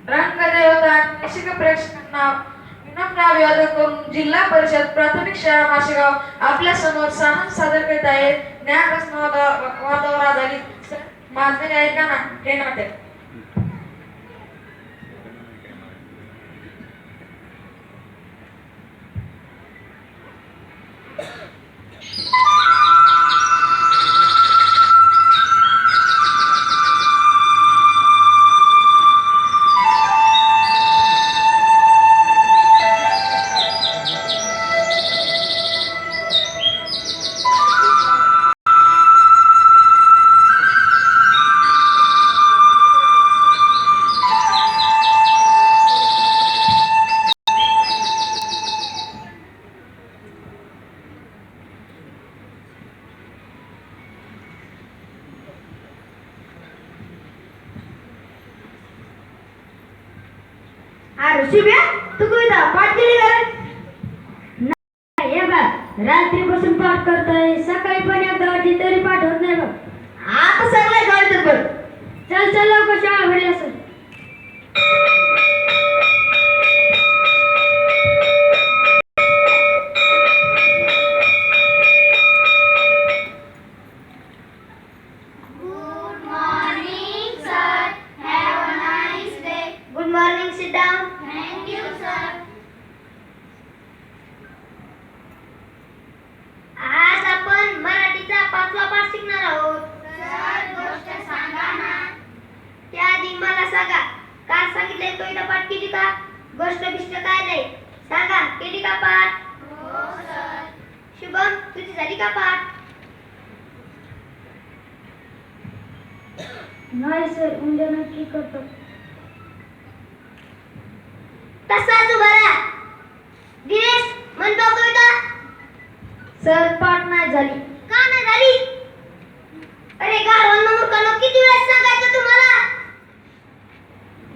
रंगदेवता निशिक प्रेक्षकांना विनम्र अभिवादन करून जिल्हा परिषद प्राथमिक शाळा माशेगाव आपल्या समोर सामन सादर करीत आहे. ज्ञान वादावर आधारित माझे ऐका ना हे नाटक. शिव्या तू कविता पाठ केली का? नाही बा, रात्रीपासून पाठ करतोय, सकाळी पण एकदा वाटली तरी पाठ होत नाही बघ. आता सगळे कळत बघ. चल चल लवकर शाळा भरली असेल. गोष्ट बिष्ट काय नाही, सांगा केली का पाठ? हो सर. शुभम तुझी झाली का पाठ? नाही सर, उद्या नक्की करतो. तसाच उभा राहा. दिनेश म्हणतो कविता. सर पाठ नाही झाली. का नाही झाली? अरे गाढवांनो मूर्खांनो, किती वेळा सांगायचं तुम्हाला?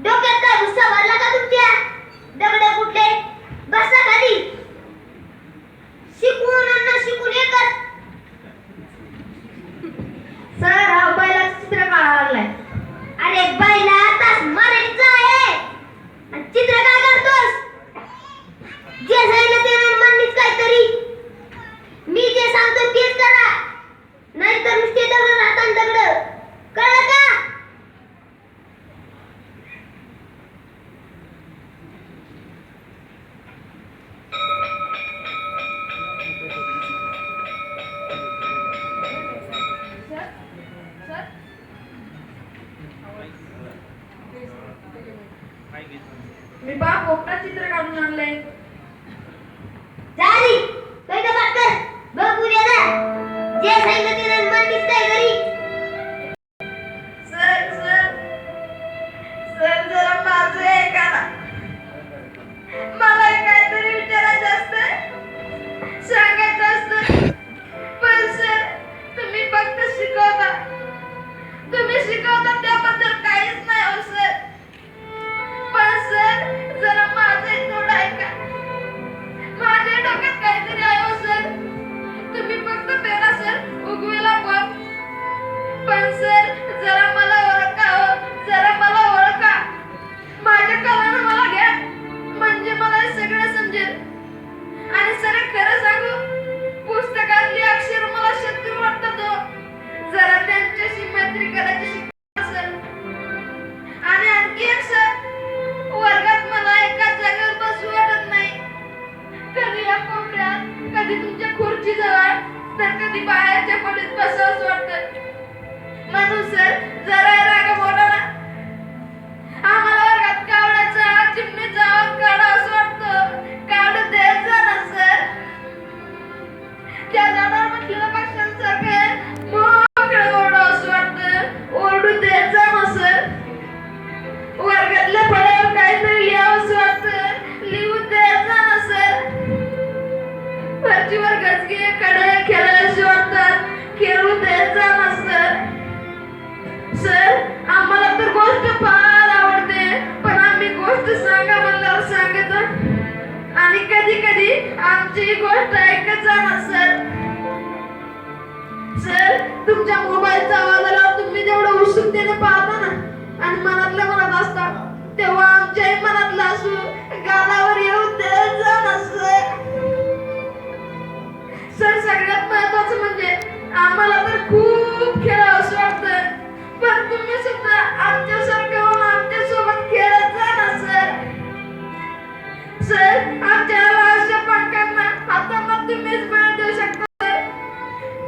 डोक्यात काय गुस्सा भरला का तुमच्या? दगड कुठले? बसा खाली. शिकून न शिकून एकच. सर हा बैला चित्र काढायला लागलाय. अरे बैला तास मरायचा आहे आणि चित्र काय काढतोस? जे सांगितलं ते म्हणलीस काहीतरी. मी जे सांगतो तेच करा, नाहीतर नुसते दगड राहतात दगड. कळलं का? मी बाप पोपटा चित्र काढून आणलंय. झाली काय का बात कर. बघ उद्या जा. जे सांगितलं ते मन दिसतंय घरी. सर सर सर जरा माझं ऐका ना. मला काहीतरी विचारायचं असतं, सांगायचं असतं, पण सर तुम्ही फक्त शिकवता. तुम्ही शिकवता त्याबद्दल काहीच नाही हो सर. पण सर जरा माझं थोडं ऐका. माझ्या डोक्यात काहीतरी आहे हो सर. तुम्ही फक्त पेरा सर उगवेला पण सर जरा मला ओळखा हो, जरा मला ओळखा. माझ्या कलानं मला घ्या, म्हणजे मला हे सगळं समजेल. आणि सर खरं सांगू, पुस्तकातली अक्षर मला शत्रू वाटतात हो. जरा त्यांच्याशी मैत्री करायची शिका सर. आणि आणखी एक सर, वर्गात मला एकाच जागेवर बसू वाटत नाही. कधी या कोपऱ्यात, कधी तुमच्या खुर्ची जवळ, तर कधी बाहेरच्या खोलीत बसावंच वाटतं. म्हणून सर जरा राग बोला ना. आम्हाला वर्गात कावडाचा चिमणीचा आवाज काढा असं वाटतं. काढू द्यायचा ना सर. त्या झाडावर बसलेल्या पक्ष्यांसारखं मोकळं ओरडू असं वाटतं. ओरडू द्यायचा ना सर. वर्गातल्या फळ्यावर काहीतरी लिहावंसं वाटतं. लिहू द्यायचा ना सर. फरशीवर गजगे कडे खेळायला वाटतात. खेळू द्यायचा ना सर. सर आम्हाला तर गोष्ट फार आवडते, पण आम्ही गोष्ट सांगा म्हणल्यावर सांगायचं आणि कधी कधी आमची गोष्ट ऐकत जा ना सर. सर तुमच्या मोबाईलचा आवाज आल्यावर तुम्ही जेवढं उत्सुकतेने पाहता ना आणि मनातल्या मनात असता, तेव्हा सासू गालावर येऊ देत जा ना सर. सर सगळ्यात महत्वाचं म्हणजे आम्हाला तर खूप खेळावंसं वाटतं, पण तुम्ही सुद्धा आमच्यासारखं होऊन आमच्यासोबत खेळत जा ना सर. सर आमच्या लहानशा पंखांना हातांना तुम्हीच बळ देऊ शकता सर.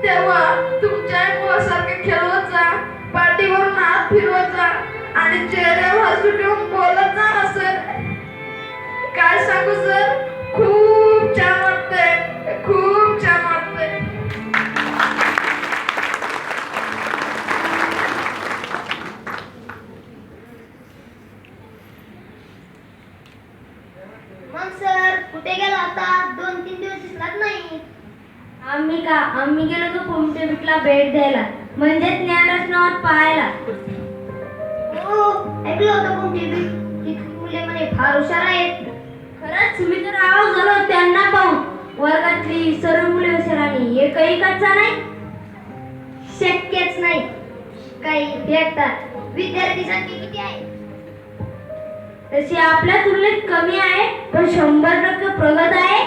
तेव्हा तुमच्या मुलासारखं खेळवत जा, पाठीवरून हात फिरवत जा आणि चेहऱ्यावर हसू ठेवून बोलत जा ना सर. काय सांगू सर, खूप छान वाटतंय, खूप छान वाटतंय. मग सर कुठे गेला होता? 2-3 दिवस दिसलाच नाही. आम्ही गेलो तो कुमटे बिटला भेट द्यायला, म्हणजे ज्ञानरत्नावर पाहायला. हो, ऐकलं होतं कोणती ती मुले म्हणे फार हुशार आहेत. खरंच मी तर आवाज झालो त्यांना पाहून. वर्गातली सर्व मुले हुशार आणि एकही कच्चा नाही. शक्यच नाही. काही भेटतात. विद्यार्थी संख्या किती आहे? तशी आपल्या तुलनेत कमी आहे, पण 100% प्रगत आहे.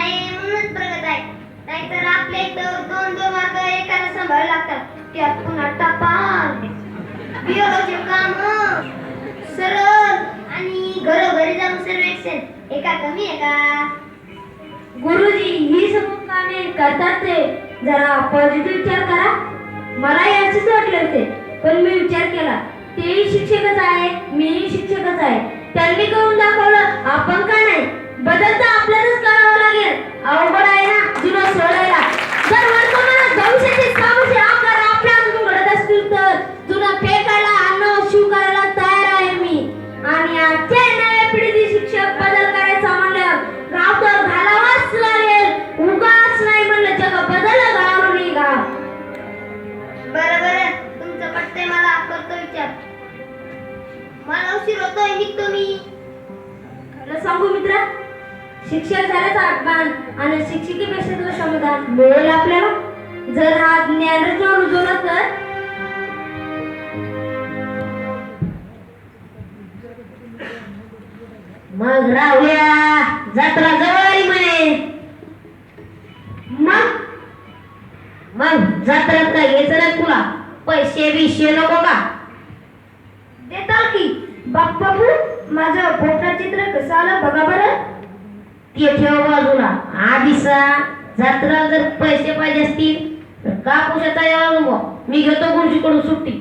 म्हणूनच प्रगत आहे. नाहीतर आपल्या इथं 2-2 मार्क एकाला सांभाळावे लागतात. त्यात पुन्हा टपाल, बियोलॉजी काम, सरळ आणि घरोघरी जाऊन सर्वेक्षण. एका कमी आहे का? गुरुजी ही समूह कामे करतात ते जरा पॉझिटिव्ह विचार करा. मला याचेच वाटले होते, पण मी विचार केला तेही शिक्षकच आहे, मीही शिक्षकच आहे. त्यांनी करून दाखवलं, आपण का नाही? बदल तर आपल्यालाच करावं लागेल. अवघड आहे ना जुनं सोडायला. जर वर्तमानात भविष्याचे समस्या आकार आपल्या हातून घडत असतील तर जुनं फेकायला अन्न शिव करायला तयार आहे मी. आणि आजच्या नव्या पिढीतील शिक्षक बदल करायचा म्हणल्यावर गाव तर घालावाच लागेल. उगाच नाही म्हणलं जग बदल गाव निघा. बरं तुमचं पटतंय मला. करतो विचार. मला उशीर होतोय, निघतो मी. खरं सांगू मित्रा, शिक्षक झाल्याचा अभिमान आणि शिक्षिकेपेक्षा तो समाधान मिळेल आपल्याला जर हा ज्ञानरत्न रुजवला तर. मग राहुल्या जत्रा जवळ म्हणे. मग जत्रात काय घ्यायचं नाही तुला? पैसे बिशे नको का? देताल की बापू. माझं पोपटा चित्र कसं आलं बघा बरं. ते ठेव बाजूला. आधीचा जत्रा जर पैसे पाहिजे असतील तर कापुसाचा यावा नको. मी घेतो गुरुजीकडून सुट्टी.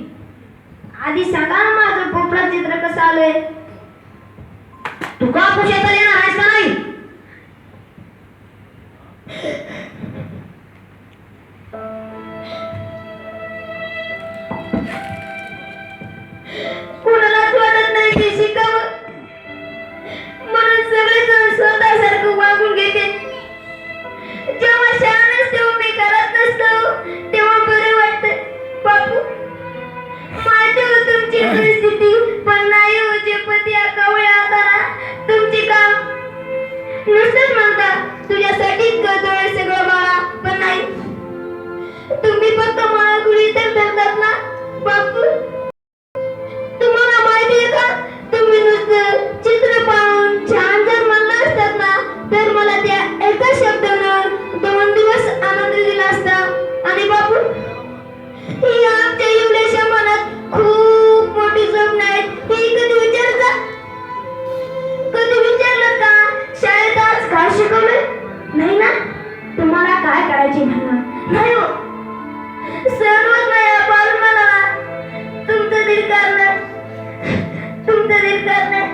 आधी सांगा ना माझं पोपटा चित्र कसं आलंय. तू कापुसाचा येणार आहेस का नाही? कुणालाच वाटत नाही ते शिकावं, म्हणून सगळेजण स्वतःसारखं वागून घेते. जेव्हा शाळा नसते, मी करत नसतो, तेव्हा बरं वाटतं. बापू माहिती हो तुमची परिस्थिती, पण नाही हो जे पती कवळे हाताना तुमचे काम. नुसतंच म्हणता तुझ्यासाठीच करतोय सगळं बाळा, पण नाही. तुम्ही फक्त मला कुणी तर धरतात ना बापू. तुम्हाला माहिती आहे का, तुम्ही नुसतं चित्र पाहून छान जर म्हणलं असतात ना तर मला त्या एका शब्दानं 2 दिवस आनंद दिला असता. आणि बापू ही आमच्या एवढ्याशा मनात खूप मोठी स्वप्न आहेत. ही कधी विचारलं का शाळेत आज काय शिकवलं नाही ना? तुम्हाला काय करायचे म्हणा नाही हो. सर्वच नाही पाळून मला तुमचं दिल करणं, तुमचं दिल करणं.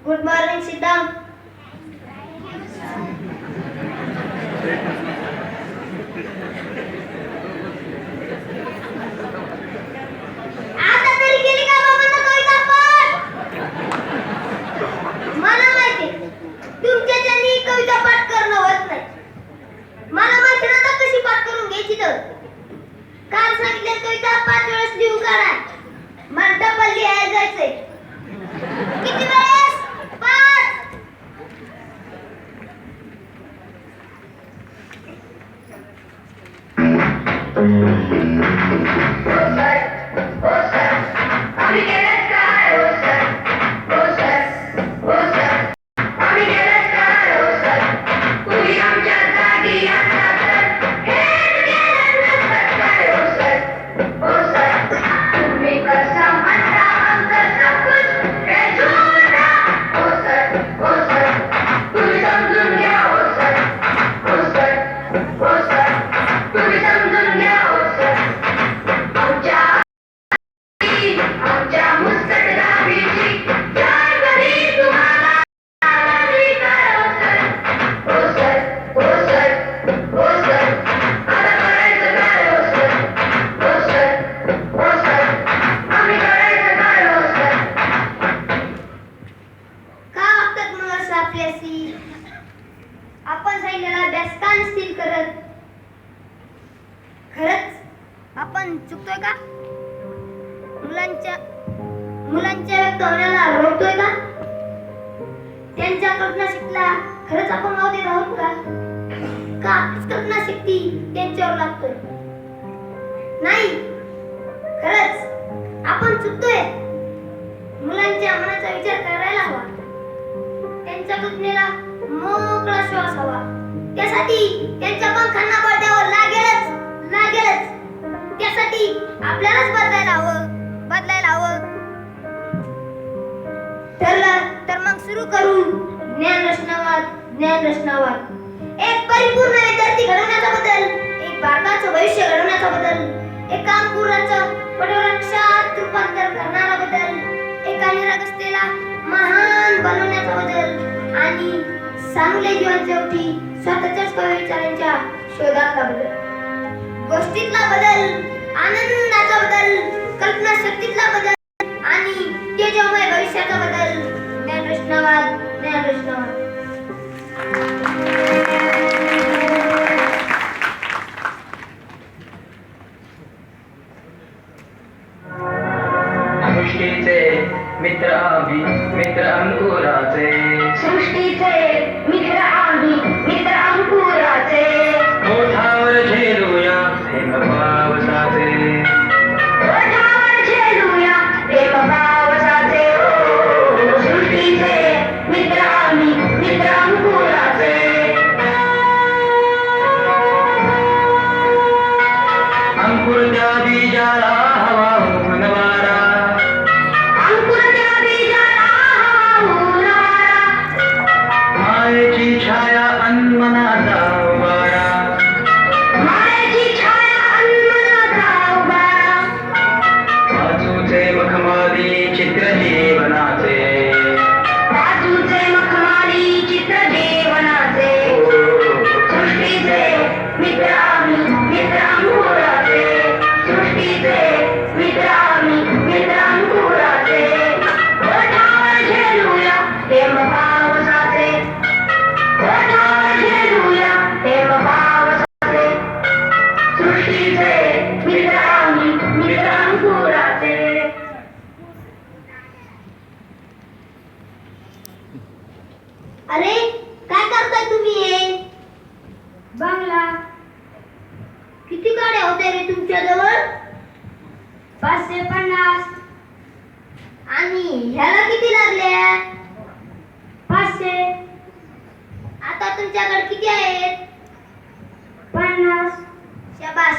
गुड मॉर्निंग सिद्धाम. आता मुलांच्या व्यक्त होण्याला रोखतोय का? त्यांच्या कल्पनाशक्तीला खरंच आपण वाव देत आहोत का? का कल्पनाशक्ती त्यांच्यावर लागतोय? नाही, खरंच आपण चुकतोय. मुलांच्या मनाचा विचार करायला हवा. त्यांच्या कल्पनेला मोकळा श्वास हवा. त्यासाठी त्यांच्या पंखांना बळ द्यावं लागेलच. त्यासाठी आपल्यालाच बदलायला हवं. ठरलं तर मग सुरू करू ज्ञान रचनावाद. एक परिपूर्ण विद्यार्थी घडवण्याचा बदल, एक भारताचं भविष्य घडवण्याचा बदल, एका अंकुराचं पटवृक्षात रूपांतर करणारा बदल, एका निरागसतेला महान बनवण्याचा बदल आणि चांगले जीवन शेवटी स्वतःच्याच विचारांच्या शोधातला बदल. गोष्टीतला बदल, आनंदाचा बदल, कल्पनाशक्तीतला बदल आणि तेजोमय भविष्याचा बदल. ज्ञान रचनावाद. सृष्टीचे मित्र आम्ही, मित्र अंकुराचे. मित्र अंकुराचे. ओठावर झेलूया प्रेम पावसाचे. सृष्टीचे मित्र आम्ही, मित्र अंकुराचे. अंकुर त्या बीजाला हवा होऊन वारा. मायेची छाया अन्मनाचा उभारा. बाजूचे मखमाली चित्र जीवनाचे. सृष्टीचे मित्र आम्ही, मित्र अंकुराचे. सृष्टीचे मित्र आम्ही, मित्र अंकुराचे. ओठावर झेलूया थेंब पावसाचे. ओठावर झेलूया थेंब पावसाचे. सृष्टीचे मित्र आम्ही, मित्र अंकुराचे. अरे काय करताय तुम्ही? बांगला. किती गाड्या होत्या रे तुमच्याजवळ? 550. आणि ह्याला किती लागल्या? 500. आता तुमच्याकडे किती आहेत? 50.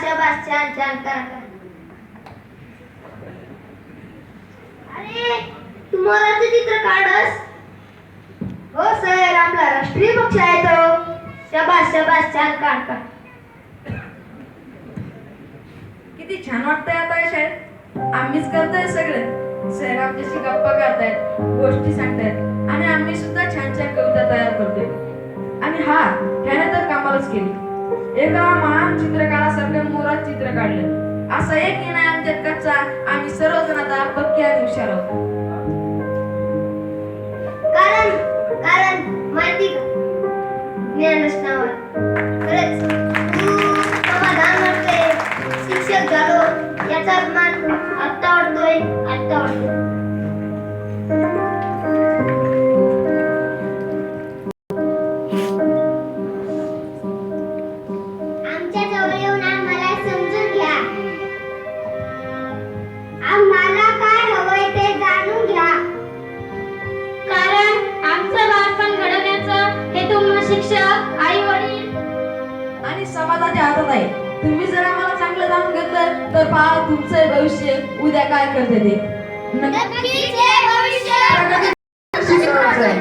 शाबास, छान करा. अरे तू मोराचं चित्र काढस? हो सर, आपला राष्ट्रीय पक्ष आहे तो. शाबास, छान काढ. किती छान वाटतंय आता या शाळेत. आम्हीच करतोय सगळं. सर आमच्याशी गप्पा करतायत, गोष्टी सांगतायत आणि आम्ही सुद्धा छान कविता तयार करतोय. आणि ह्याने तर कामालाच केली. एका महान चित्रकारासारखं मोरात चित्र काढलं. असा एक नाही आमच्यात कच्चा. आम्ही सर्वजण आता पक्के आणि हुशार आहोत. कारण माहिती का, ज्ञान रचनावाद. खरंच तू समाधान वाटते. शिक्षक झालो याचा अभिमान आत्ता वाटतोय. आमच्या जवळ येऊन आम्हाला समजून घ्या. आम्हाला काय हवंय ते जाणून घ्या. कारण आमचं बालपण घडवण्याचं हे तुम्हा शिक्षक, आई वडील आणि समाजाच्या हातात आहे. तुम्ही जर आम्हाला चांगलं जाणून घेतलं तर पहा तुमचं भविष्य उद्या काय करते ते. नक्कीच हे भविष्य शिक्षणाचं आहे.